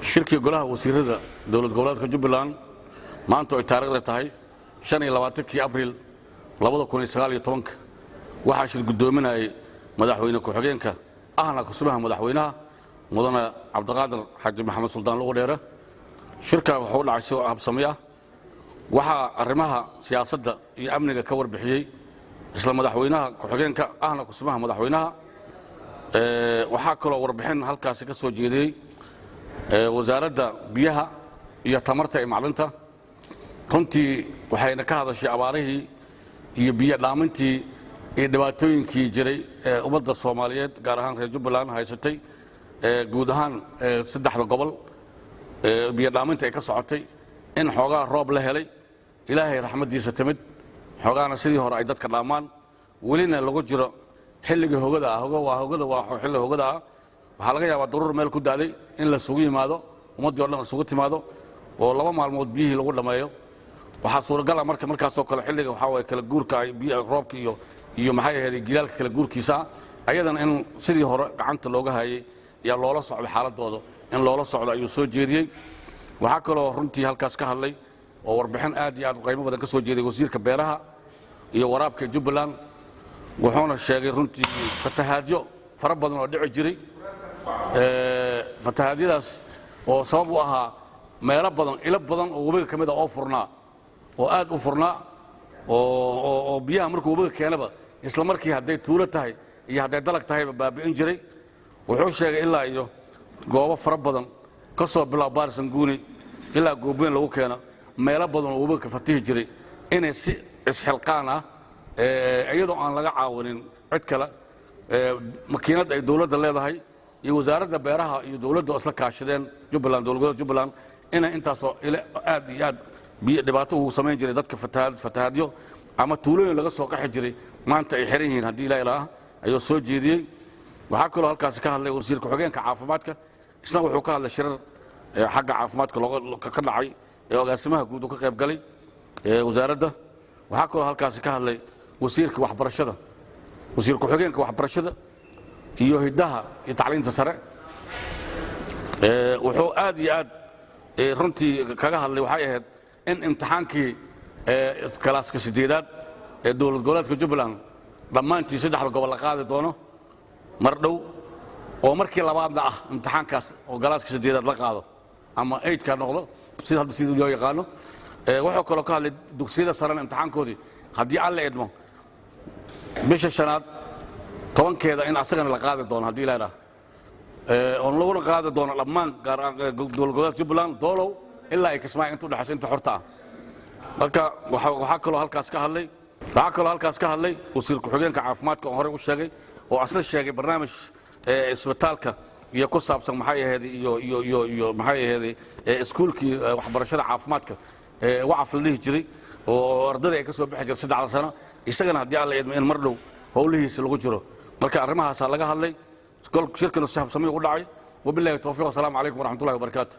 shirkii golaha wasiirada dowlad goboleedka Jubbaland maanta ay taariikhda tahay 25 Abriil 2019 waxa shir gudoominayay madaxweyne ku-xigeenka ahna kusubaha madaxweynaha mudane Cabdiqaadir Xaaji Maxamed Suldaan lagu dheera shirka wuxuu dhacay si habsami ah waxa arrimaha siyaasadda iyo amniga ka warbixiyay isla madaxweynaha ku-xigeenka ahna kusubaha madaxweynaha waxa kale oo warbixin halkaas ka soo jeediyay wasaaradda biyaha iyo tamarta ee macdanta runtii waxayna ka hadashay abaarihii iyo biyo dhaamintii ee dhibaatooyinkii jiray ummadda Soomaaliyeed gaar ahaan reer Jubbaland haysatay guud ahaan saddexda gobol biyo dhaaminta ay ka socotay in xoogaa roob la helay ilaahay raxmadiisa timid xoogaana sidii hore ay dadka dhaamaan welina lagu jiro xilliga hogada waa xilli hogada waxa laga yaabaa daruur meel ku daaday in la sugu yimaado ummadii oo dhan sugu timaado oo laba maalmood biyihii lagu dhameeyo waxa suuragal ah markaas oo kale xilliga waxa way kala guurka ay biyo roobka iyo maxay ahayd gilaalka kala guurkiisa ayadana in sidii hore gacanta looga hayay ya loola socdo xaaladooda in loola socdo ayuu soo jeediyay waxa kale oo runtii halkaas ka hadlay oo warbixin aad iyo aad qiimo badan ka soo jeeday wasiirka beeraha iyo waraabka Jubbaland wuxuuna sheegay runtii fatahaadyo fara badan oo dhici jiray fatahaadiyadaas oo sabab u ahaa meelo badan ilo badan oo wabiga kamid ah oo furnaa oo aad u furnaa oo biyaha markuu wabiga keenaba isla markii haday tuulo tahay iyo haday dalag tahay baabi'in jiray wuxuu sheegay ilaa iyo goobo fara badan ka soo bilaab baarsan guuni ilaa goobeen lagu keeno meelo badan oo wabiga ka fatihi jiray inay si isxilqaan ah iyadoo aan laga caawinin cid kale makiinad ay dawladda leedahay iyo wasaaradda beeraha iyo dawladda isla kaashadeen Jubbaland dawladda Jubbaland inay intaas oo aad iyo aad biyo dhibaato uu sameyn jiray dadka fatahaadyo ama tuulooyin laga soo qaxi jiray maanta ay xiran yihiin hadii ilaahay ayuu soo jeediyay waxa kale halkaas ka hadlay wasiirka xogeenka caafimaadka isna wuxuu ka hadlay shirar xagga caafimaadka ka dhacay ee agaasimaha guud ka qayb galay wasaaradda waxa kale halkaas ka hadlay wasiirka waxbarashada wasiirka xogeenka waxbarashada iyo hidaha iyo tacliinta sare wuxuu aad iyo aad runtii kaga hadlay waxay ahayd in imtixaankii kalaaska 8aad ee dowlad goboleedka Jubbaland dhamaantii saddexda gobol la qaadi doono mar dhow oo markii labaadna ah imtixaankaas oo kalaaska 8aad la qaado ama 8 ka noqdo sidii loo yaqaano wuxuu kale ka hadlay dugsiyada sare imtixaankoodii hadii alla idmo bisha shanaad 10keeda in asagana la qaadi doono hadii la yiraahdo oo lagu qaadi doono dhammaan gaar ahaan dowlad goboleedka Jubbaland doolow ilaa ay Kismaayo inta u dhaxaysa inta xorta ah marka waxa kale halkaas ka hadlay wasiirka xogeenka caafimaadka oo hore u sheegay oo asal sheegay barnaamij isbitaalka iyo ku saabsan maxay ahayd iyo maxay ahayd iskuulkii waxbarashada caafimaadka wacaf la dhihi jiray oo ardayda ay ka soo bixi jirtay 3 sano isagana hadii alla idmo in mar dhow howlihiisa lagu jiro marka arrimahaas laga hadlay shirkana si habsami u dhacay wabillahi tawfiiq assalamu alaykum wa rahmatullahi wa barakatuh